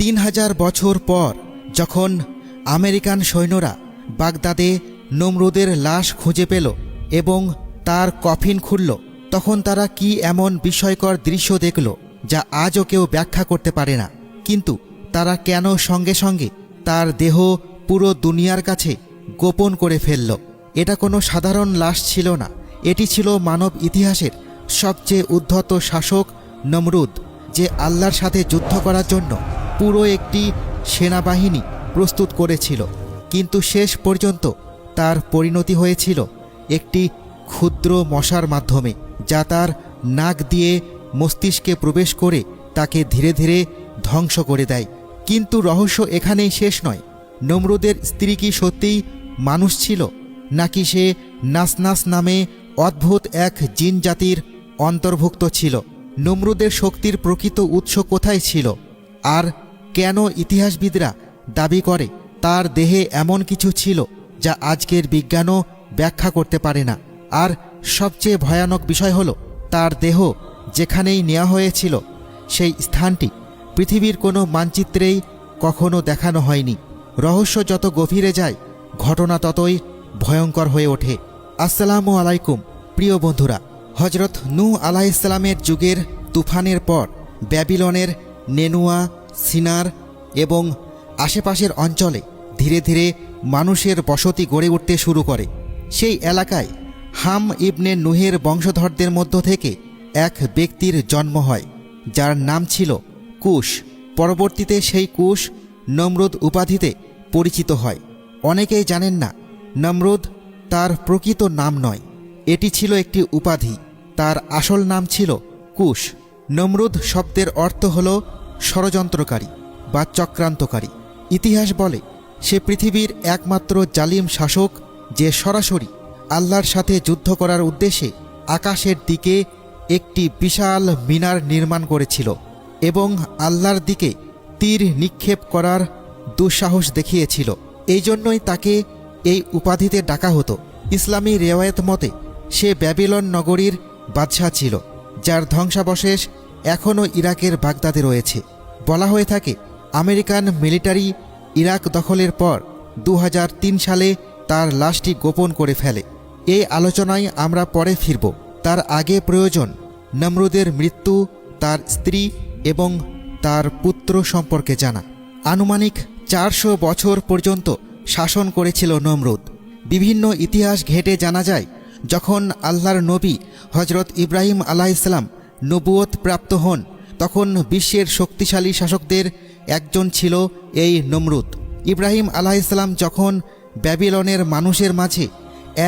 3000 বছর পর যখন আমেরিকান সৈন্যরা বাগদাদে নমরুদের লাশ খুঁজে পেল এবং তার কফিন খুলল, তখন তারা কি এমন বিস্ময়কর দৃশ্য দেখল যা আজও কেউ ব্যাখ্যা করতে পারে না। কিন্তু তারা কেন সঙ্গে সঙ্গে তার দেহ পুরো দুনিয়ার কাছে গোপন করে ফেলল? এটা কোনো সাধারণ লাশ ছিল না, এটি ছিল মানব ইতিহাসের সবচেয়ে উদ্ধত শাসক নমরুদ, যে আল্লাহর সাথে যুদ্ধ করার জন্য পুরো একটি সেনাবাহিনী প্রস্তুত করেছিল। কিন্তু শেষ পর্যন্ত তার পরিণতি হয়েছিল একটি ক্ষুদ্র মশার মাধ্যমে, যা তার নাক দিয়ে মস্তিষ্কে প্রবেশ করে তাকে ধীরে ধীরে ধ্বংস করে দেয়। কিন্তু রহস্য এখানেই শেষ নয়। নমরুদের স্ত্রী কি সত্যিই মানুষ ছিল, নাকি সে নাসনাস নামে অদ্ভুত এক জিন জাতির অন্তর্ভুক্ত ছিল? নমরুদের শক্তির প্রকৃত উৎস কোথায় ছিল? আর কেন ইতিহাসবিদরা দাবি করে তার দেহে এমন কিছু ছিল যা আজকের বিজ্ঞানও ব্যাখ্যা করতে পারে না? আর সবচেয়ে ভয়ানক বিষয় হলো, তার দেহ যেখানেই নেওয়া হয়েছিল সেই স্থানটি পৃথিবীর কোনো মানচিত্রেই কখনো দেখানো হয়নি। রহস্য যত গভীরে যায়, ঘটনা ততই ভয়ঙ্কর হয়ে ওঠে। আসসালামু আলাইকুম প্রিয় বন্ধুরা। হজরত নূহ আলাইহিসসালামের যুগের তুফানের পর ব্যাবিলনের নেনুয়া, সিনার এবং আশেপাশের অঞ্চলে ধীরে ধীরে মানুষের বসতি গড়ে উঠতে শুরু করে। সেই এলাকায় হাম ইবনে নূহের বংশধরদের মধ্য থেকে এক ব্যক্তির জন্ম হয়, যার নাম ছিল কুশ। পরবর্তীতে সেই কুশ নমরুদ উপাধিতে পরিচিত হয়। অনেকেই জানেন না, নমরুদ তার প্রকৃত নাম নয়, এটি ছিল একটি উপাধি। তার আসল নাম ছিল কুশ। নমরুদ শব্দের অর্থ হল ষড়যন্ত্রকারী বা চক্রান্তকারী। ইতিহাস বলে সে পৃথিবীর একমাত্র জালিম শাসক, যে সরাসরি আল্লাহর সাথে যুদ্ধ করার উদ্দেশ্যে আকাশের দিকে একটি বিশাল মিনার নির্মাণ করেছিল এবং আল্লাহর দিকে তীর নিক্ষেপ করার দুঃসাহস দেখিয়েছিল। এই জন্যই তাকে এই উপাধিতে ডাকা হতো। ইসলামী রেওয়ায়েত মতে সে ব্যাবিলন নগরীর বাদশাহ ছিল, যার ধ্বংসাবশেষ এখনও ইরাকের বাগদাদে রয়েছে। বলা হয়ে থাকে আমেরিকান মিলিটারি ইরাক দখলের পর 2003 সালে তার লাশটি গোপন করে ফেলে। এই আলোচনায় আমরা পরে ফিরব। তার আগে প্রয়োজন নমরুদের মৃত্যু, তার স্ত্রী এবং তার পুত্র সম্পর্কে জানা। আনুমানিক 400 বছর পর্যন্ত শাসন করেছিল নমরুদ। বিভিন্ন ইতিহাস ঘেঁটে জানা যায়, যখন আল্লাহর নবী হজরত ইব্রাহিম আলাইহিসসালাম নবুয়ত প্রাপ্ত হন, তখন বিশ্বের শক্তিশালী শাসকদের একজন ছিল এই নমরুদ। ইব্রাহিম আলাইহিসসালাম যখন ব্যাবিলনের মানুষের মাঝে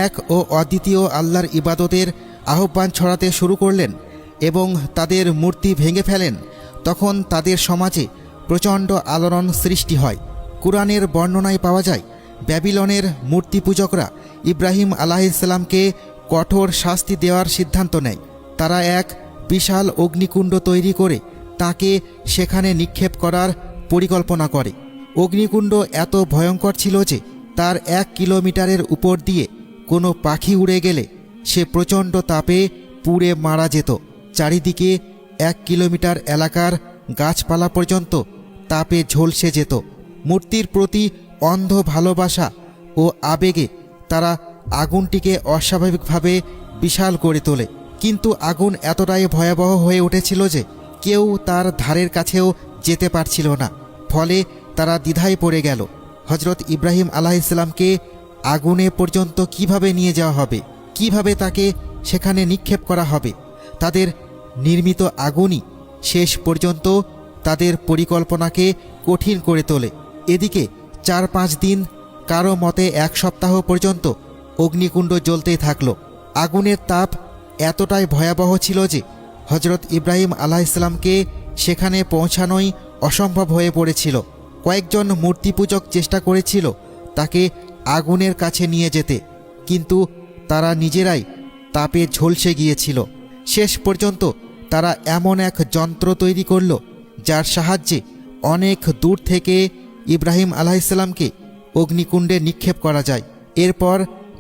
এক ও অদ্বিতীয় আল্লাহর ইবাদতের আহ্বান ছড়াতে শুরু করলেন এবং তাদের মূর্তি ভেঙে ফেলেন, তখন তাদের সমাজে প্রচণ্ড আলোড়ন সৃষ্টি হয়। কুরআনের বর্ণনায় পাওয়া যায়, ব্যাবিলনের মূর্তি পূজকরা ইব্রাহিম আলাইহিসসালামকে কঠোর শাস্তি দেওয়ার সিদ্ধান্ত নেয়। তারা এক বিশাল অগ্নিকুণ্ড তৈরি করে তাকে সেখানে নিক্ষেপ করার পরিকল্পনা করে। অগ্নিকুণ্ড এত ভয়ঙ্কর ছিল যে তার 1 কিলোমিটারের উপর দিয়ে কোনো পাখি উড়ে গেলে সে প্রচণ্ড তাপে পুড়ে মারা যেত। চারিদিকে 1 কিলোমিটার এলাকার গাছপালা পর্যন্ত তাপে ঝলসে যেত। মূর্তির প্রতি অন্ধ ভালোবাসা ও আবেগে তারা আগুনটিকে অস্বাভাবিকভাবে বিশাল করে তোলে। কিন্তু আগুন এতটাই ভয়াবহ হয়ে উঠেছিল যে কেউ তার ধারের কাছেও যেতে পারছিল না। ফলে তারা দ্বিধায় পড়ে গেল, হজরত ইব্রাহিম আলাইহিসসালামকে আগুনে পর্যন্ত কিভাবে নিয়ে যাওয়া হবে, কিভাবে তাকে সেখানে নিক্ষেপ করা হবে। তাদের নির্মিত আগুনই শেষ পর্যন্ত তাদের পরিকল্পনাকে কঠিন করে তোলে। এদিকে 4-5 দিন, কারো মতে 1 সপ্তাহ পর্যন্ত অগ্নিকুণ্ড জ্বলতেই থাকল। আগুনের তাপ এতটাই ভয়াবহ ছিল যে হজরত ইব্রাহিম আলাইহিসসালামকে সেখানে পৌঁছানোই অসম্ভব হয়ে পড়েছিল। কয়েকজন মূর্তিপূজক চেষ্টা করেছিল তাকে আগুনের কাছে নিয়ে যেতে, কিন্তু তারা নিজেরাই তাপে ঝলসে গিয়েছিল। শেষ পর্যন্ত তারা এমন এক যন্ত্র তৈরি করল যার সাহায্যে অনেক দূর থেকে ইব্রাহিম আলাইহিসসালামকে অগ্নিকুণ্ডে নিক্ষেপ করা যায়। এরপর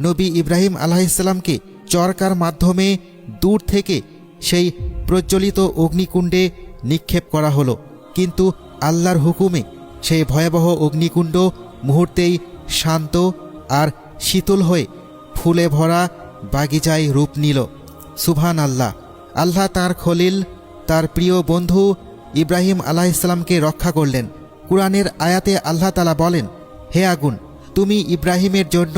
নবী ইব্রাহিম আলাইহিসসালামকে চরকার মাধ্যমে দূর থেকে সেই প্রজ্বলিত অগ্নিকুণ্ডে নিক্ষেপ করা হলো। কিন্তু আল্লাহর হুকুমে সেই ভয়াবহ অগ্নিকুণ্ড মুহূর্তেই শান্ত আর শীতল হয়ে ফুলে ভরা বাগিচায় রূপ নিল। সুবহান আল্লাহ। আল্লাহ তার খলিল, তার প্রিয় বন্ধু ইব্রাহিম আলাইহিসসালামকে রক্ষা করলেন। কুরআনের আয়াতে আল্লাহ তাআলা বলেন, হে আগুন, তুমি ইব্রাহিমের জন্য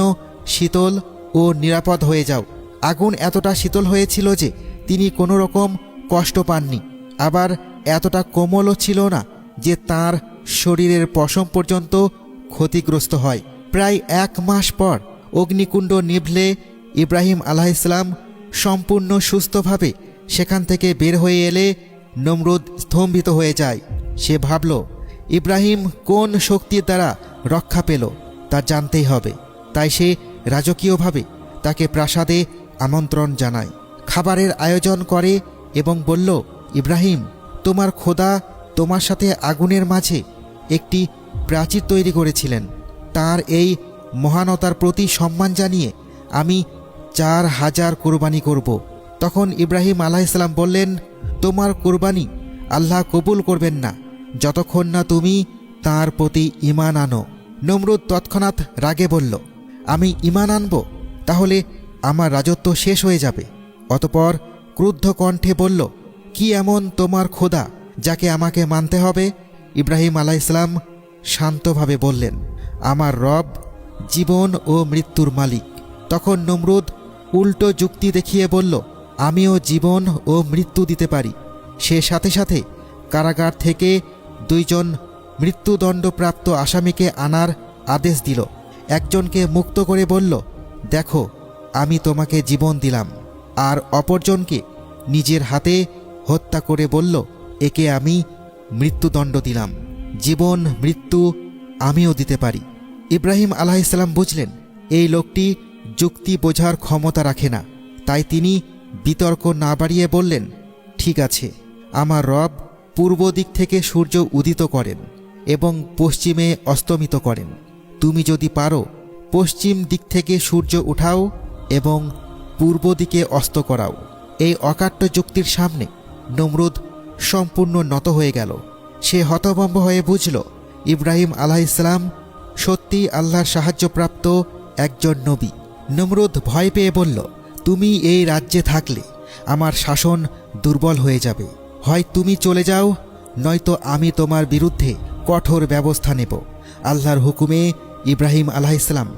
শীতল ও নিরাপদ হয়ে যাও। আগুন এতটা শীতল হয়েছিল যে তিনি কোনো রকম কষ্ট পাননি, আবার এতটা কোমলও ছিল না যে তার শরীরের পশম পর্যন্ত ক্ষতিগ্রস্ত হয়। প্রায় 1 মাস পর অগ্নিকুণ্ড নিভলে ইব্রাহিম আলাইহিসসালাম সম্পূর্ণ সুস্থভাবে সেখান থেকে বের হয়ে এলে নমরুদ স্তম্ভিত হয়ে যায়। সে ভাবল, ইব্রাহিম কোন শক্তির দ্বারা রক্ষা পেল তা জানতেই হবে। তাই সে রাজকীয়ভাবে তাকে প্রাসাদে আমন্ত্রণ জানায়, খাবারের আয়োজন করে এবং বলল, ইব্রাহিম, তোমার খোদা তোমার সাথে আগুনের মাঝে একটি প্রাচীর তৈরি করেছিলেন। তার এই মহানতার প্রতি সম্মান জানিয়ে আমি 4000 কোরবানি করব। তখন ইব্রাহিম আলাইহিসসালাম বললেন, তোমার কোরবানি আল্লাহ কবুল করবেন না যতক্ষণ না তুমি তার প্রতি ঈমান আনো। নমরুদ তৎক্ষণাৎ রাগে বলল, আমি ঈমান আনব? তাহলে আমার রাজত্ব শেষ হয়ে যাবে। অতপর ক্রুদ্ধ কণ্ঠে বলল, কি এমন তোমার খোদা যাকে আমাকে মানতে হবে? ইব্রাহিম আলাইহিসসালাম শান্তভাবে বললেন, আমার রব জীবন ও মৃত্যুর মালিক। তখন নমরুদ উল্টো যুক্তি দেখিয়ে বলল, আমিও জীবন ও মৃত্যু দিতে পারি। সে সাথে সাথে কারাগার থেকে 2 জন মৃত্যুদণ্ডপ্রাপ্ত আসামিকে আনার আদেশ দিল। একজনকে মুক্ত করে বলল, দেখো, আমি তোমাকে জীবন দিলাম। আর অপরজনকে নিজের হাতে হত্যা করে বলল, একে আমি মৃত্যুদণ্ড দিলাম। জীবন মৃত্যু আমিও দিতে পারি। ইব্রাহিম আলাইহিসসালাম বুঝলেন এই লোকটি যুক্তি বোঝার ক্ষমতা রাখে না, তাই তিনি বিতর্ক না বাড়িয়ে বললেন, ঠিক আছে, আমার রব পূর্ব দিক থেকে সূর্য উদিত করেন এবং পশ্চিমে অস্তমিত করেন। তুমি যদি পারো পশ্চিম দিক থেকে সূর্য উঠাও এবং পূর্ব দিকে অস্ত করাও। এই অকাট্য যুক্তির সামনে নমরুদ সম্পূর্ণ নত হয়ে গেল। সে হতভম্ব হয়ে বুঝল ইব্রাহিম আলাইহিসসালাম সত্যি আল্লাহর সাহায্যপ্রাপ্ত একজন নবী। নমরুদ ভয় পেয়ে বলল, তুমি এই রাজ্যে থাকলে আমার শাসন দুর্বল হয়ে যাবে। হয় তুমি চলে যাও, নয়তো আমি তোমার বিরুদ্ধে কঠোর ব্যবস্থা নেব। আল্লাহর হুকুমে ইব্রাহিম আলাইহিসসালাম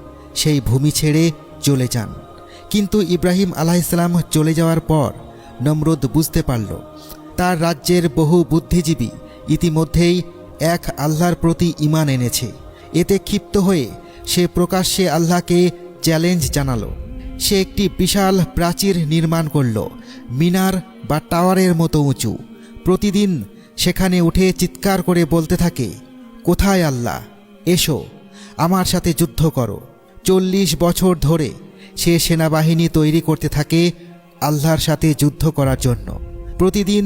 সেই ভূমি ছেড়ে চলে যান। কিন্তু ইব্রাহিম আলাইহিসসালাম চলে যাওয়ার পর নমরুদ বুঝতে পারল তার রাজ্যের বহু বুদ্ধিজীবী ইতিমধ্যেই এক আল্লাহর প্রতি ঈমান এনেছে। এতে ক্ষিপ্ত হয়ে সে প্রকাশ্যে আল্লাহকে চ্যালেঞ্জ জানালো। সে একটি বিশাল প্রাচীর নির্মাণ করল, মিনার বা টাওয়ারের মতো উঁচু। প্রতিদিন সেখানে উঠে চিৎকার করে বলতে থাকে, কোথায় আল্লাহ? এসো, আমার সাথে যুদ্ধ করো। 40 বছর ধরে সে সেনাবাহিনী তৈরি করতে থাকে আল্লাহর সাথে যুদ্ধ করার জন্য। প্রতিদিন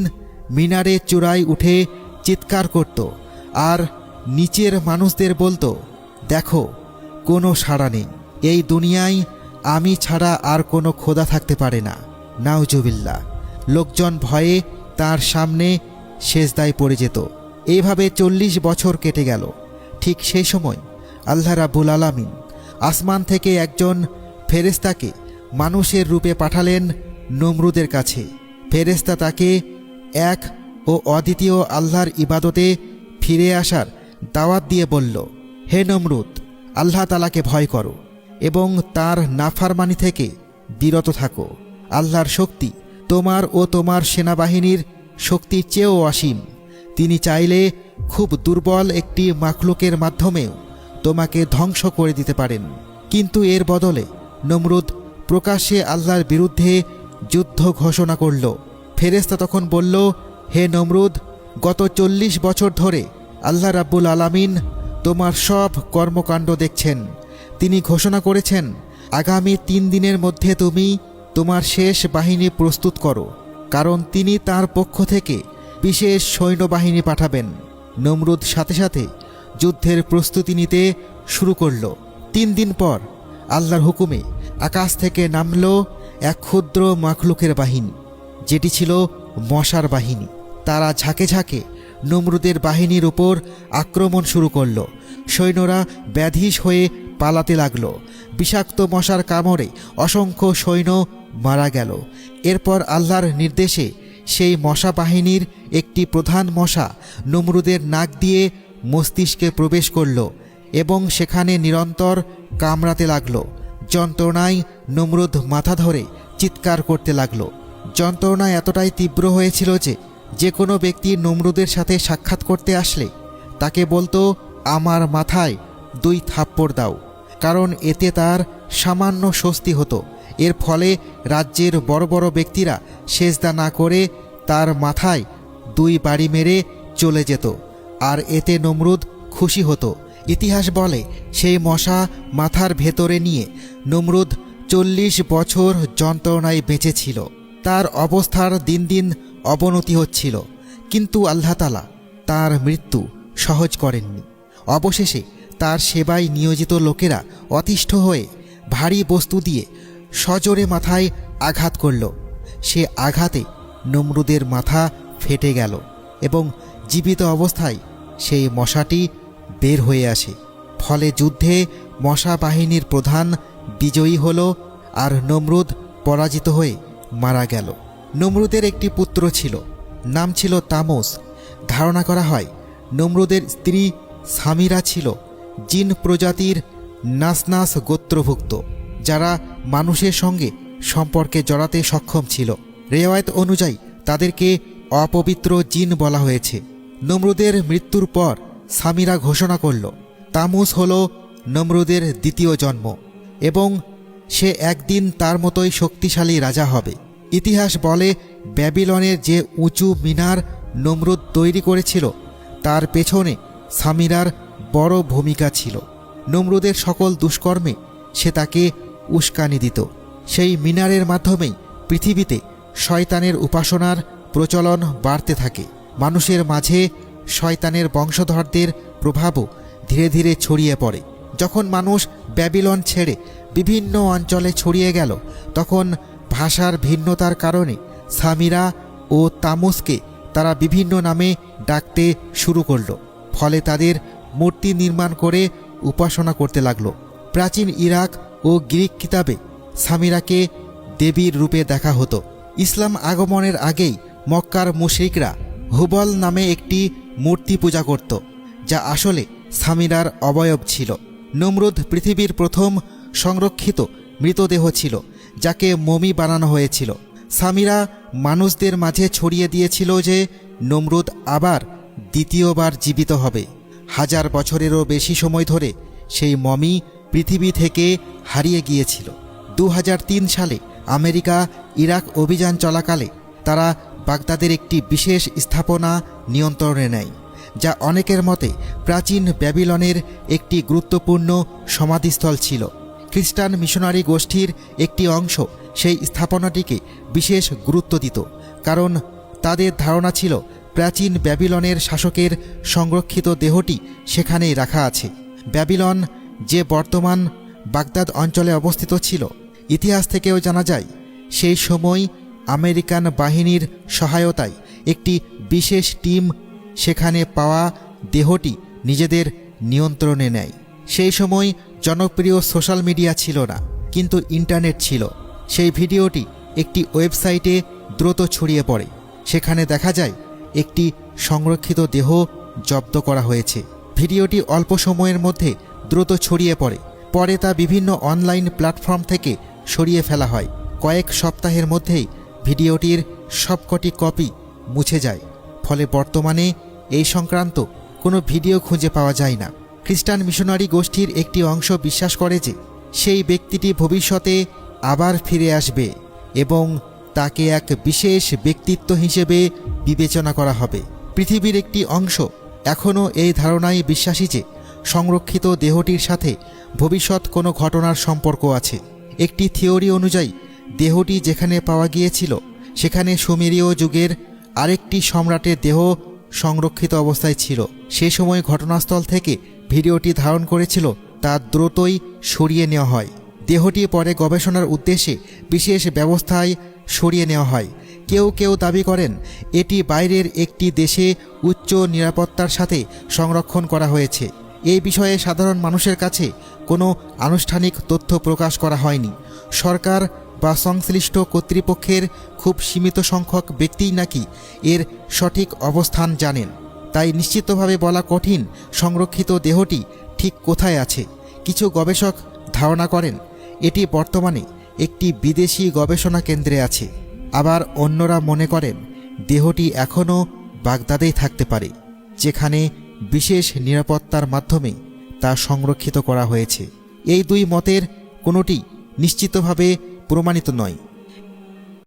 মিনারে চূড়ায় উঠে চিৎকার করত আর নিচের মানুষদের বলতো, দেখো, কোনো সাড়া নেই। এই দুনিয়ায় আমি ছাড়া আর কোনো খোদা থাকতে পারে না। নাউজুবিল্লাহ। লোকজন ভয়ে তার সামনে সেজদায় পড়ে যেত। এইভাবে 40 বছর কেটে গেল। ঠিক সেই সময় আল্লাহ রাব্বুল আলামিন আসমান থেকে একজন ফেরেশতাকে মানুষের রূপে পাঠালেন নমরুদের কাছে। ফেরেশতা তাকে এক ও অদ্বিতীয় আল্লাহর ইবাদতে ফিরে আসার দাওয়াত দিয়ে বলল, হে নমরুদ, আল্লাহ তাআলাকে ভয় করো এবং তার নাফরমানি থেকে বিরত থাকো। আল্লাহর শক্তি তোমার ও তোমার সেনাবাহিনীর শক্তির চেয়েও অসীম। তিনি চাইলে খুব দুর্বল একটি মাখলুকের মাধ্যমেও তোমাকে ধ্বংস করে দিতে পারেন। কিন্তু এর বদলে নমরুদ প্রকাশ্যে আল্লাহর বিরুদ্ধে যুদ্ধ ঘোষণা করল। ফেরেশতা তখন বলল, হে নমরুদ, গত 40 বছর ধরে আল্লাহ রাব্বুল আলামিন তোমার সব কর্মকাণ্ড দেখছেন। তিনি ঘোষণা করেছেন, আগামী 3 দিনের মধ্যে তুমি তোমার শেষ বাহিনী প্রস্তুত করো, কারণ তিনি তার পক্ষ থেকে বিশেষ সৈন্যবাহিনী পাঠাবেন। নমরুদ সাথে সাথে যুদ্ধের প্রস্তুতি নিতে শুরু করল। 3 দিন পর আল্লাহর হুকুমে আকাশ থেকে নামল এক ক্ষুদ্র মাখলুকের বাহিনী, যেটি ছিল মশার বাহিনী। তারা ঝাঁকে ঝাঁকে নমরুদের বাহিনীর উপর আক্রমণ শুরু করল। সৈন্যরা ব্যাধিস হয়ে পালাতে লাগল। বিষাক্ত মশার কামড়ে অসংখ্য সৈন্য মারা গেল। এরপর আল্লাহর নির্দেশে সেই মশা বাহিনীর একটি প্রধান মশা নমরুদের নাক দিয়ে মস্তিষ্কে প্রবেশ করল এবং সেখানে নিরন্তর কামড়াতে লাগল। যন্ত্রণায় নমরুদ মাথা ধরে চিৎকার করতে লাগল। যন্ত্রণা এতটাই তীব্র হয়েছিল যে কোনো ব্যক্তি নমরুদের সাথে সাক্ষাৎ করতে আসলে তাকে বলতো, আমার মাথায় 2 থাপ্পড় দাও, কারণ এতে তার সামান্য স্বস্তি হতো। এর ফলে রাজ্যের বড় বড় ব্যক্তিরা সেজদা না করে তার মাথায় 2 বাড়ি মেরে চলে যেত, আর এতে নমরুদ খুশি হতো। ইতিহাস বলে সেই মশা মাথার ভেতরে নিয়ে নমরুদ 40 বছর যন্ত্রণায় বেঁচেছিল। তার অবস্থার দিন দিন অবনতি হচ্ছিল, কিন্তু আল্লাহ তাআলা তার মৃত্যু সহজ করেননি। অবশেষে তার সেবায় নিয়োজিত লোকেরা অতিষ্ঠ হয়ে ভারী বস্তু দিয়ে সজোরে মাথায় আঘাত করল। সে আঘাতে নমরুদের মাথা ফেটে গেল এবং জীবিত অবস্থায় সেই মশাটি বের হয়ে আসে। ফলে যুদ্ধে মশা বাহিনীর প্রধান বিজয়ী হল আর নমরুদ পরাজিত হয়ে মারা গেল। নমরুদের একটি পুত্র ছিল, নাম ছিল তামুস। ধারণা করা হয় নমরুদের স্ত্রী সামিরা ছিল জিন প্রজাতির নাসনাস গোত্রভুক্ত, যারা মানুষের সঙ্গে সম্পর্কে জড়াতে সক্ষম ছিল। রেওয়ায়েত অনুযায়ী তাদেরকে অপবিত্র জিন বলা হয়েছে। নমরুদের মৃত্যুর পর সামিরা ঘোষণা করল, তামুস হল নমরুদের দ্বিতীয় জন্ম এবং সে একদিন তার মতোই শক্তিশালী রাজা হবে। ইতিহাস বলে ব্যাবিলনের যে উঁচু মিনার নমরুদ তৈরি করেছিল তার পেছনে সামিরার বড় ভূমিকা ছিল। নমরুদের সকল দুষ্কর্মে সে তাকে উস্কানি দিত। সেই মিনারের মাধ্যমেই পৃথিবীতে শয়তানের উপাসনার প্রচলন বাড়তে থাকে। মানুষের মাঝে শয়তানের বংশধরদের প্রভাবও ধীরে ধীরে ছড়িয়ে পড়ে। যখন মানুষ ব্যাবিলন ছেড়ে বিভিন্ন অঞ্চলে ছড়িয়ে গেল, তখন ভাষার ভিন্নতার কারণে সামিরা ও তামুসকে তারা বিভিন্ন নামে ডাকতে শুরু করল। ফলে তাদের মূর্তি নির্মাণ করে উপাসনা করতে লাগল। প্রাচীন ইরাক ও গ্রিক কিতাবে সামিরাকে দেবীর রূপে দেখা হতো। ইসলাম আগমনের আগেই মক্কার মুশরিকরা হুবল নামে একটি মূর্তি পূজা করত, যা আসলে সামিরার অবয়ব ছিল। নমরুদ পৃথিবীর প্রথম সংরক্ষিত মৃতদেহ ছিল, যাকে মমি বানানো হয়েছিল। সামিরা মানুষদের মাঝে ছড়িয়ে দিয়েছিল যে নমরুদ আবার দ্বিতীয়বার জীবিত হবে। 1000 বছরেরও বেশি সময় ধরে সেই মমি পৃথিবী থেকে হারিয়ে গিয়েছিল। 2003 সালে আমেরিকা ইরাক অভিযান চলাকালে তারা বাগদাদের একটি বিশেষ স্থাপনা নিয়ন্ত্রণে নেয়, যা অনেকের মতে প্রাচীন ব্যাবিলনের একটি গুরুত্বপূর্ণ সমাধিস্থল ছিল। খ্রিস্টান মিশনারি গোষ্ঠীর একটি অংশ সেই স্থাপনাটিকে বিশেষ গুরুত্ব দিত, কারণ তাদের ধারণা ছিল প্রাচীন ব্যাবিলনের শাসকের সংরক্ষিত দেহটি সেখানেই রাখা আছে। ব্যাবিলন যে বর্তমান বাগদাদ অঞ্চলে অবস্থিত ছিল, ইতিহাস থেকেও জানা যায় সেই সময় আমেরিকান বাহিনীর সহায়তায় একটি বিশেষ টিম সেখানে পাওয়া দেহটি নিজেদের নিয়ন্ত্রণে নেয়। সেই সময় জনপ্রিয় সোশ্যাল মিডিয়া ছিল না, কিন্তু ইন্টারনেট ছিল। সেই ভিডিওটি একটি ওয়েবসাইটে দ্রুত ছড়িয়ে পড়ে। সেখানে দেখা যায় একটি সংরক্ষিত দেহ জব্দ করা হয়েছে। ভিডিওটি অল্প সময়ের মধ্যে দ্রুত ছড়িয়ে পড়ে। পরে তা বিভিন্ন অনলাইন প্ল্যাটফর্ম থেকে সরিয়ে ফেলা হয়। কয়েক সপ্তাহের মধ্যেই ভিডিওটির সবকটি কপি মুছে যায়। ফলে বর্তমানে এই সংক্রান্ত কোনো ভিডিও খুঁজে পাওয়া যায় না। খ্রিস্টান মিশনারি গোষ্ঠীর একটি অংশ বিশ্বাস করে যে সেই ব্যক্তিটি ভবিষ্যতে আবার ফিরে আসবে এবং তাকে এক বিশেষ ব্যক্তিত্ব হিসেবে বিবেচনা করা হবে। পৃথিবীর একটি অংশ এখনও এই ধারণায় বিশ্বাসী যে সংরক্ষিত দেহটির সাথে ভবিষ্যৎ কোনো ঘটনার সম্পর্ক আছে। একটি থিওরি অনুযায়ী দেহটি যেখানে পাওয়া গিয়েছিল সেখানে সুমেরীয় যুগের আরেকটি সম্রাটের দেহ সংরক্ষিত অবস্থায় ছিল। সে সময় ঘটনাস্থল থেকে ভিডিওটি ধারণ করেছিল তা দ্রুতই সরিয়ে নেওয়া হয়। দেহটি পরে গবেষণার উদ্দেশ্যে বিশেষ ব্যবস্থায় সরিয়ে নেওয়া হয়, কেউ কেউ দাবি করেন এটি বাইরের একটি দেশে উচ্চ নিরাপত্তার সাথে সংরক্ষণ করা হয়েছে। এই বিষয়ে সাধারণ মানুষের কাছে কোনো আনুষ্ঠানিক তথ্য প্রকাশ করা হয়নি। সরকার বা সংশ্লিষ্ট কর্তৃপক্ষের খুব সীমিত সংখ্যক ব্যক্তিই নাকি এর সঠিক অবস্থান জানেন। তাই নিশ্চিতভাবে বলা কঠিন সংরক্ষিত দেহটি ঠিক কোথায় আছে। কিছু গবেষক ধারণা করেন এটি বর্তমানে একটি বিদেশি গবেষণা কেন্দ্রে আছে। আবার অন্যরা মনে করেন দেহটি এখনও বাগদাদেই থাকতে পারে, যেখানে বিশেষ নিরাপত্তার মাধ্যমে তা সংরক্ষিত করা হয়েছে। এই দুই মতের কোনোটি নিশ্চিতভাবে প্রমাণিত নয়।